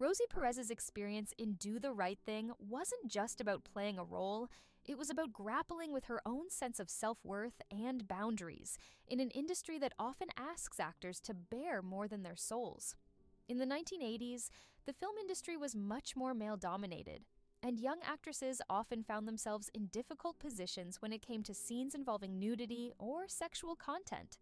Rosie Perez's experience in Do the Right Thing wasn't just about playing a role, it was about grappling with her own sense of self-worth and boundaries in an industry that often asks actors to bear more than their souls. In the 1980s, the film industry was much more male-dominated, and young actresses often found themselves in difficult positions when it came to scenes involving nudity or sexual content.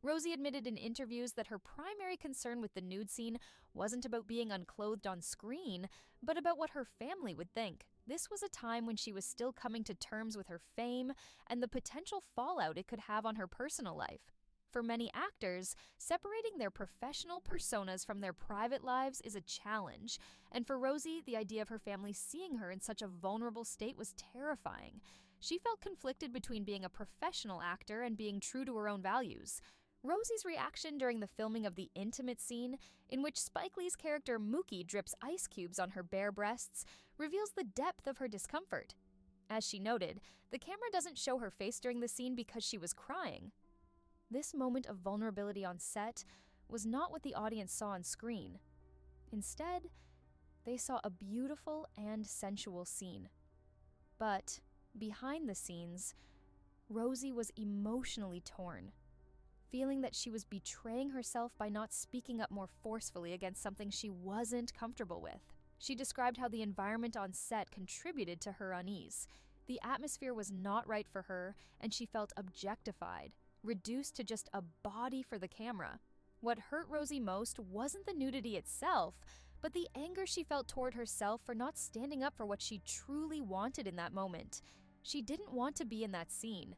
Rosie admitted in interviews that her primary concern with the nude scene wasn't about being unclothed on screen, but about what her family would think. This was a time when she was still coming to terms with her fame and the potential fallout it could have on her personal life. For many actors, separating their professional personas from their private lives is a challenge, and for Rosie, the idea of her family seeing her in such a vulnerable state was terrifying. She felt conflicted between being a professional actor and being true to her own values. Rosie's reaction during the filming of the intimate scene, in which Spike Lee's character Mookie drips ice cubes on her bare breasts, reveals the depth of her discomfort. As she noted, the camera doesn't show her face during the scene because she was crying. This moment of vulnerability on set was not what the audience saw on screen. Instead, they saw a beautiful and sensual scene. But behind the scenes, Rosie was emotionally torn, feeling that she was betraying herself by not speaking up more forcefully against something she wasn't comfortable with. She described how the environment on set contributed to her unease. The atmosphere was not right for her, and she felt objectified, reduced to just a body for the camera. What hurt Rosie most wasn't the nudity itself, but the anger she felt toward herself for not standing up for what she truly wanted in that moment. She didn't want to be in that scene,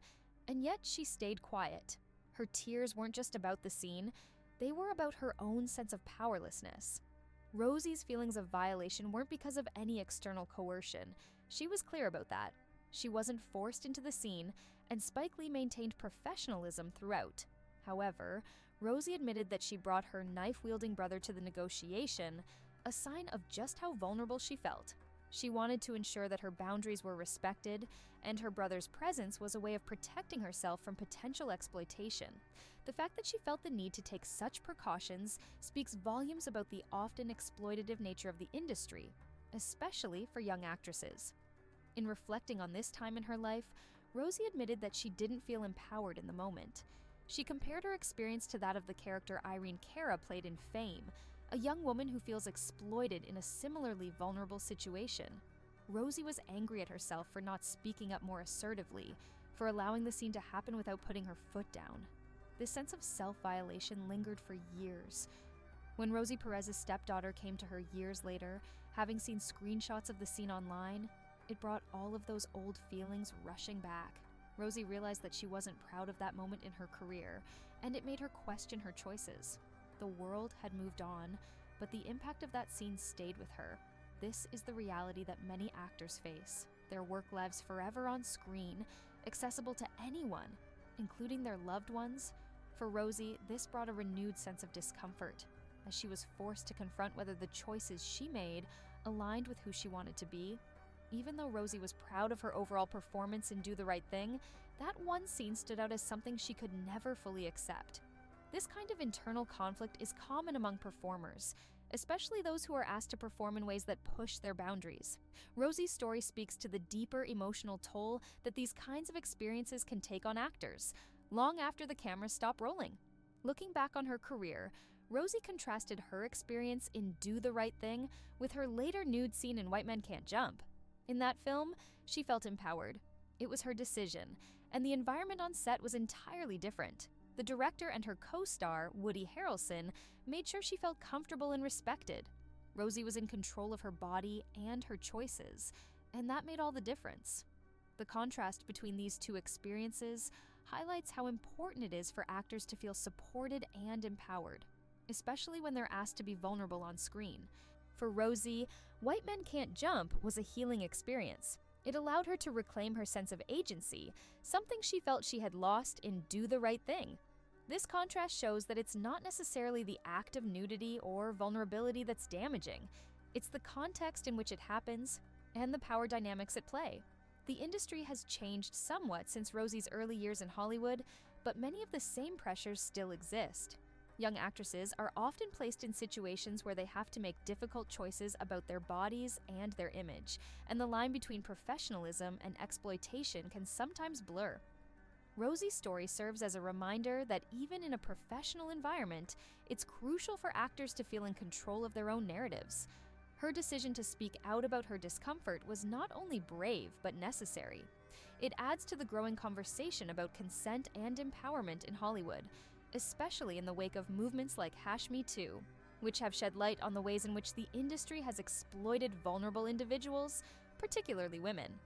and yet she stayed quiet. Her tears weren't just about the scene, they were about her own sense of powerlessness. Rosie's feelings of violation weren't because of any external coercion. She was clear about that. She wasn't forced into the scene, and Spike Lee maintained professionalism throughout. However, Rosie admitted that she brought her knife-wielding brother to the negotiation, a sign of just how vulnerable she felt. She wanted to ensure that her boundaries were respected, and her brother's presence was a way of protecting herself from potential exploitation. The fact that she felt the need to take such precautions speaks volumes about the often exploitative nature of the industry, especially for young actresses. In reflecting on this time in her life, Rosie admitted that she didn't feel empowered in the moment. She compared her experience to that of the character Irene Cara played in Fame, a young woman who feels exploited in a similarly vulnerable situation. Rosie was angry at herself for not speaking up more assertively, for allowing the scene to happen without putting her foot down. This sense of self-violation lingered for years. When Rosie Perez's stepdaughter came to her years later, having seen screenshots of the scene online, it brought all of those old feelings rushing back. Rosie realized that she wasn't proud of that moment in her career, and it made her question her choices. The world had moved on, but the impact of that scene stayed with her. This is the reality that many actors face, their work lives forever on screen, accessible to anyone, including their loved ones. For Rosie, this brought a renewed sense of discomfort, as she was forced to confront whether the choices she made aligned with who she wanted to be. Even though Rosie was proud of her overall performance in Do the Right Thing, that one scene stood out as something she could never fully accept. This kind of internal conflict is common among performers, especially those who are asked to perform in ways that push their boundaries. Rosie's story speaks to the deeper emotional toll that these kinds of experiences can take on actors, long after the cameras stop rolling. Looking back on her career, Rosie contrasted her experience in Do the Right Thing with her later nude scene in White Men Can't Jump. In that film, she felt empowered. It was her decision, and the environment on set was entirely different. The director and her co-star, Woody Harrelson, made sure she felt comfortable and respected. Rosie was in control of her body and her choices, and that made all the difference. The contrast between these two experiences highlights how important it is for actors to feel supported and empowered, especially when they're asked to be vulnerable on screen. For Rosie, White Men Can't Jump was a healing experience. It allowed her to reclaim her sense of agency, something she felt she had lost in Do the Right Thing. This contrast shows that it's not necessarily the act of nudity or vulnerability that's damaging. It's the context in which it happens and the power dynamics at play. The industry has changed somewhat since Rosie's early years in Hollywood, but many of the same pressures still exist. Young actresses are often placed in situations where they have to make difficult choices about their bodies and their image, and the line between professionalism and exploitation can sometimes blur. Rosie's story serves as a reminder that even in a professional environment, it's crucial for actors to feel in control of their own narratives. Her decision to speak out about her discomfort was not only brave, but necessary. It adds to the growing conversation about consent and empowerment in Hollywood, especially in the wake of movements like #MeToo, which have shed light on the ways in which the industry has exploited vulnerable individuals, particularly women.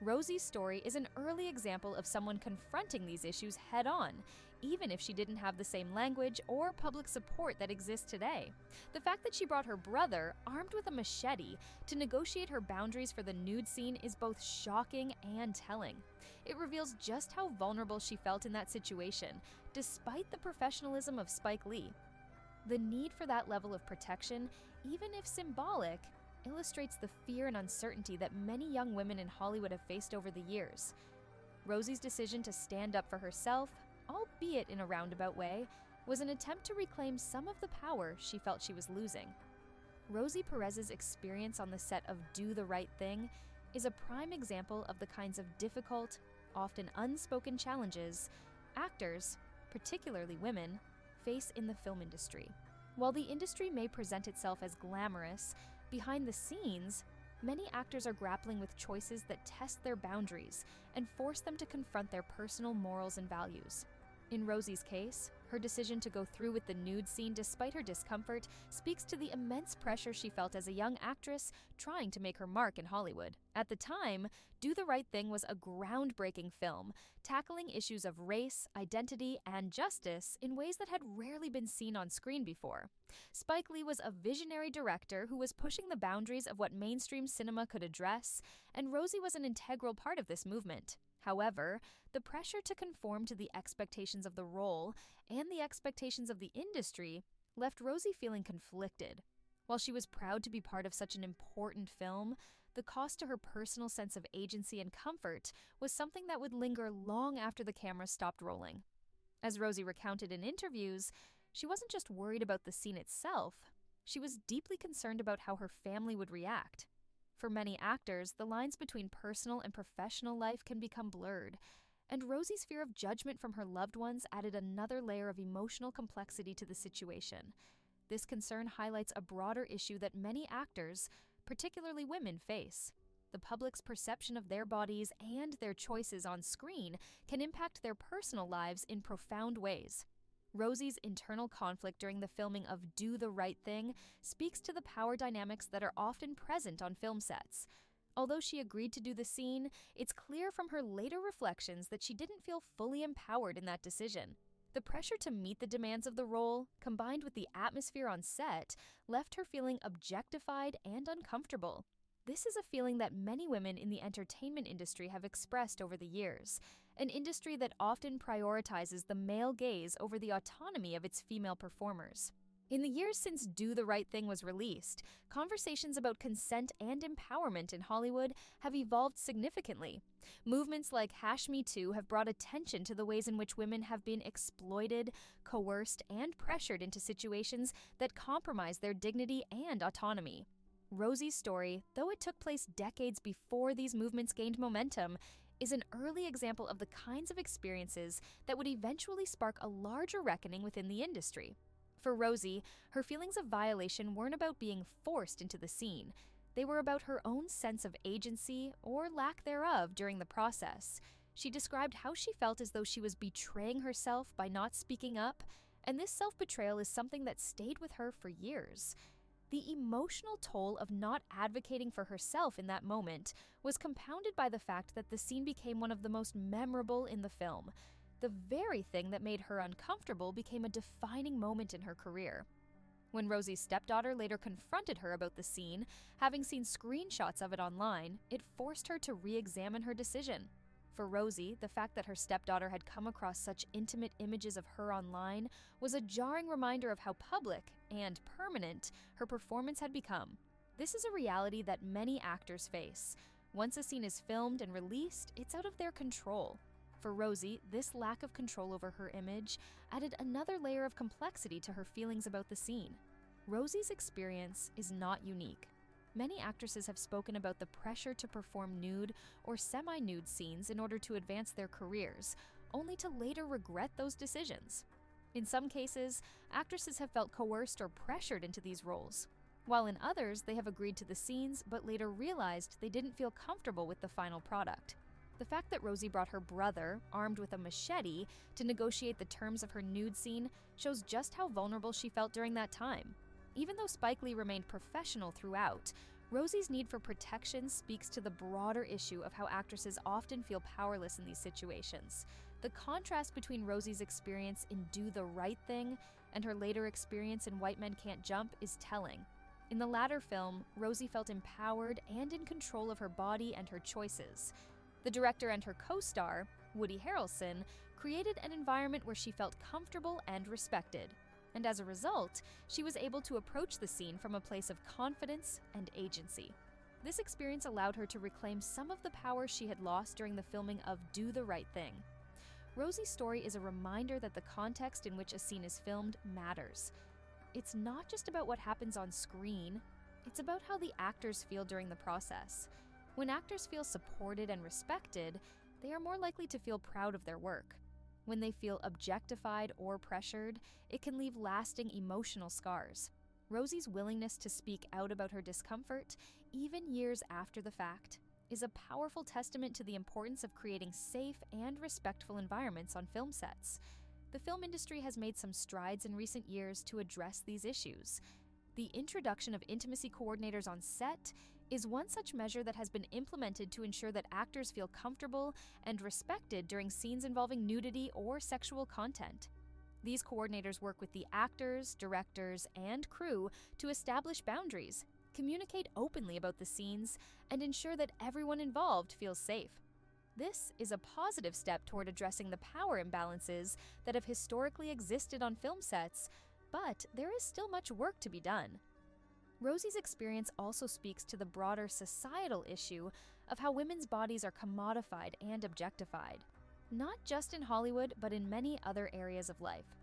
Rosie's story is an early example of someone confronting these issues head-on, even if she didn't have the same language or public support that exists today. The fact that she brought her brother, armed with a machete, to negotiate her boundaries for the nude scene is both shocking and telling. It reveals just how vulnerable she felt in that situation, despite the professionalism of Spike Lee. The need for that level of protection, even if symbolic, illustrates the fear and uncertainty that many young women in Hollywood have faced over the years. Rosie's decision to stand up for herself, albeit in a roundabout way, was an attempt to reclaim some of the power she felt she was losing. Rosie Perez's experience on the set of Do the Right Thing is a prime example of the kinds of difficult, often unspoken challenges actors, particularly women, face in the film industry. While the industry may present itself as glamorous, behind the scenes, many actors are grappling with choices that test their boundaries and force them to confront their personal morals and values. In Rosie's case, her decision to go through with the nude scene despite her discomfort speaks to the immense pressure she felt as a young actress trying to make her mark in Hollywood. At the time, Do the Right Thing was a groundbreaking film, tackling issues of race, identity, and justice in ways that had rarely been seen on screen before. Spike Lee was a visionary director who was pushing the boundaries of what mainstream cinema could address, and Rosie was an integral part of this movement. However, the pressure to conform to the expectations of the role and the expectations of the industry left Rosie feeling conflicted. While she was proud to be part of such an important film, the cost to her personal sense of agency and comfort was something that would linger long after the camera stopped rolling. As Rosie recounted in interviews, she wasn't just worried about the scene itself, she was deeply concerned about how her family would react. For many actors, the lines between personal and professional life can become blurred, and Rosie's fear of judgment from her loved ones added another layer of emotional complexity to the situation. This concern highlights a broader issue that many actors, particularly women, face. The public's perception of their bodies and their choices on screen can impact their personal lives in profound ways. Rosie's internal conflict during the filming of Do the Right Thing speaks to the power dynamics that are often present on film sets. Although she agreed to do the scene, it's clear from her later reflections that she didn't feel fully empowered in that decision. The pressure to meet the demands of the role, combined with the atmosphere on set, left her feeling objectified and uncomfortable. This is a feeling that many women in the entertainment industry have expressed over the years, an industry that often prioritizes the male gaze over the autonomy of its female performers. In the years since Do the Right Thing was released, conversations about consent and empowerment in Hollywood have evolved significantly. Movements like #MeToo have brought attention to the ways in which women have been exploited, coerced, and pressured into situations that compromise their dignity and autonomy. Rosie's story, though it took place decades before these movements gained momentum, is an early example of the kinds of experiences that would eventually spark a larger reckoning within the industry. For Rosie, her feelings of violation weren't about being forced into the scene. They were about her own sense of agency, or lack thereof, during the process. She described how she felt as though she was betraying herself by not speaking up, and this self-betrayal is something that stayed with her for years. The emotional toll of not advocating for herself in that moment was compounded by the fact that the scene became one of the most memorable in the film. The very thing that made her uncomfortable became a defining moment in her career. When Rosie's stepdaughter later confronted her about the scene, having seen screenshots of it online, it forced her to re-examine her decision. For Rosie, the fact that her stepdaughter had come across such intimate images of her online was a jarring reminder of how public and permanent her performance had become. This is a reality that many actors face. Once a scene is filmed and released, it's out of their control. For Rosie, this lack of control over her image added another layer of complexity to her feelings about the scene. Rosie's experience is not unique. Many actresses have spoken about the pressure to perform nude or semi-nude scenes in order to advance their careers, only to later regret those decisions. In some cases, actresses have felt coerced or pressured into these roles, while in others, they have agreed to the scenes but later realized they didn't feel comfortable with the final product. The fact that Rosie brought her brother, armed with a machete, to negotiate the terms of her nude scene shows just how vulnerable she felt during that time. Even though Spike Lee remained professional throughout, Rosie's need for protection speaks to the broader issue of how actresses often feel powerless in these situations. The contrast between Rosie's experience in Do the Right Thing and her later experience in White Men Can't Jump is telling. In the latter film, Rosie felt empowered and in control of her body and her choices. The director and her co-star, Woody Harrelson, created an environment where she felt comfortable and respected. And as a result, she was able to approach the scene from a place of confidence and agency. This experience allowed her to reclaim some of the power she had lost during the filming of Do the Right Thing. Rosie's story is a reminder that the context in which a scene is filmed matters. It's not just about what happens on screen, it's about how the actors feel during the process. When actors feel supported and respected, they are more likely to feel proud of their work. When they feel objectified or pressured, it can leave lasting emotional scars. Rosie's willingness to speak out about her discomfort, even years after the fact, is a powerful testament to the importance of creating safe and respectful environments on film sets. The film industry has made some strides in recent years to address these issues. The introduction of intimacy coordinators on set is one such measure that has been implemented to ensure that actors feel comfortable and respected during scenes involving nudity or sexual content. These coordinators work with the actors, directors, and crew to establish boundaries, communicate openly about the scenes, and ensure that everyone involved feels safe. This is a positive step toward addressing the power imbalances that have historically existed on film sets, but there is still much work to be done. Rosie's experience also speaks to the broader societal issue of how women's bodies are commodified and objectified, not just in Hollywood, but in many other areas of life.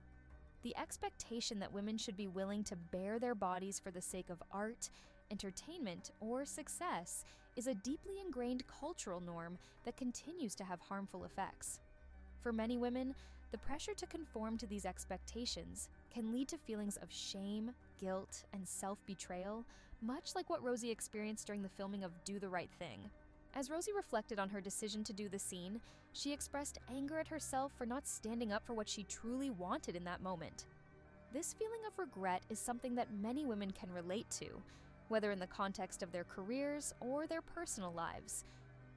The expectation that women should be willing to bare their bodies for the sake of art, entertainment, or success is a deeply ingrained cultural norm that continues to have harmful effects. For many women, the pressure to conform to these expectations can lead to feelings of shame, guilt, and self-betrayal, much like what Rosie experienced during the filming of Do the Right Thing. As Rosie reflected on her decision to do the scene, she expressed anger at herself for not standing up for what she truly wanted in that moment. This feeling of regret is something that many women can relate to, whether in the context of their careers or their personal lives.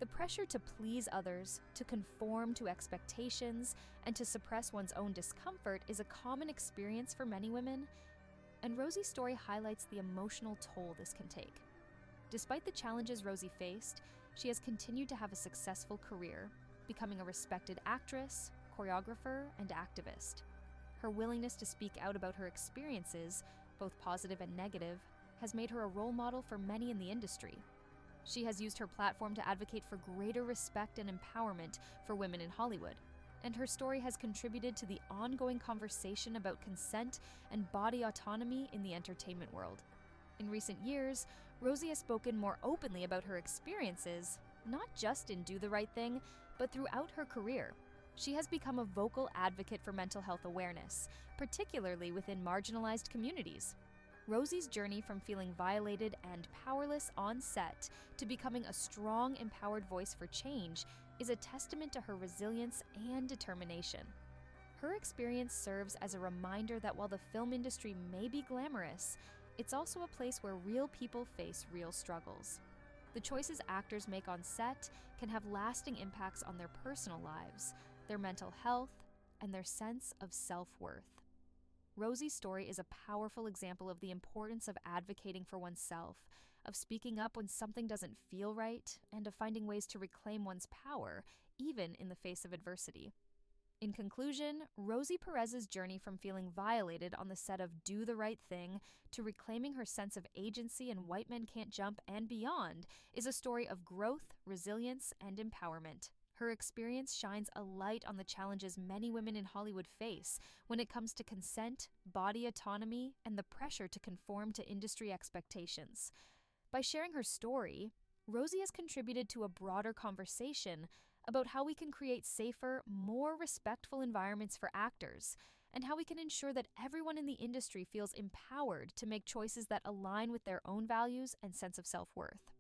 The pressure to please others, to conform to expectations, and to suppress one's own discomfort is a common experience for many women, and Rosie's story highlights the emotional toll this can take. Despite the challenges Rosie faced, she has continued to have a successful career, becoming a respected actress, choreographer, and activist. Her willingness to speak out about her experiences, both positive and negative, has made her a role model for many in the industry. She has used her platform to advocate for greater respect and empowerment for women in Hollywood, and her story has contributed to the ongoing conversation about consent and body autonomy in the entertainment world. In recent years, Rosie has spoken more openly about her experiences, not just in Do the Right Thing, but throughout her career. She has become a vocal advocate for mental health awareness, particularly within marginalized communities. Rosie's journey from feeling violated and powerless on set to becoming a strong, empowered voice for change is a testament to her resilience and determination. Her experience serves as a reminder that while the film industry may be glamorous, it's also a place where real people face real struggles. The choices actors make on set can have lasting impacts on their personal lives, their mental health, and their sense of self-worth. Rosie's story is a powerful example of the importance of advocating for oneself, of speaking up when something doesn't feel right, and of finding ways to reclaim one's power, even in the face of adversity. In conclusion, Rosie Perez's journey from feeling violated on the set of Do the Right Thing to reclaiming her sense of agency in White Men Can't Jump and beyond is a story of growth, resilience, and empowerment. Her experience shines a light on the challenges many women in Hollywood face when it comes to consent, body autonomy, and the pressure to conform to industry expectations. By sharing her story, Rosie has contributed to a broader conversation about how we can create safer, more respectful environments for actors, and how we can ensure that everyone in the industry feels empowered to make choices that align with their own values and sense of self-worth.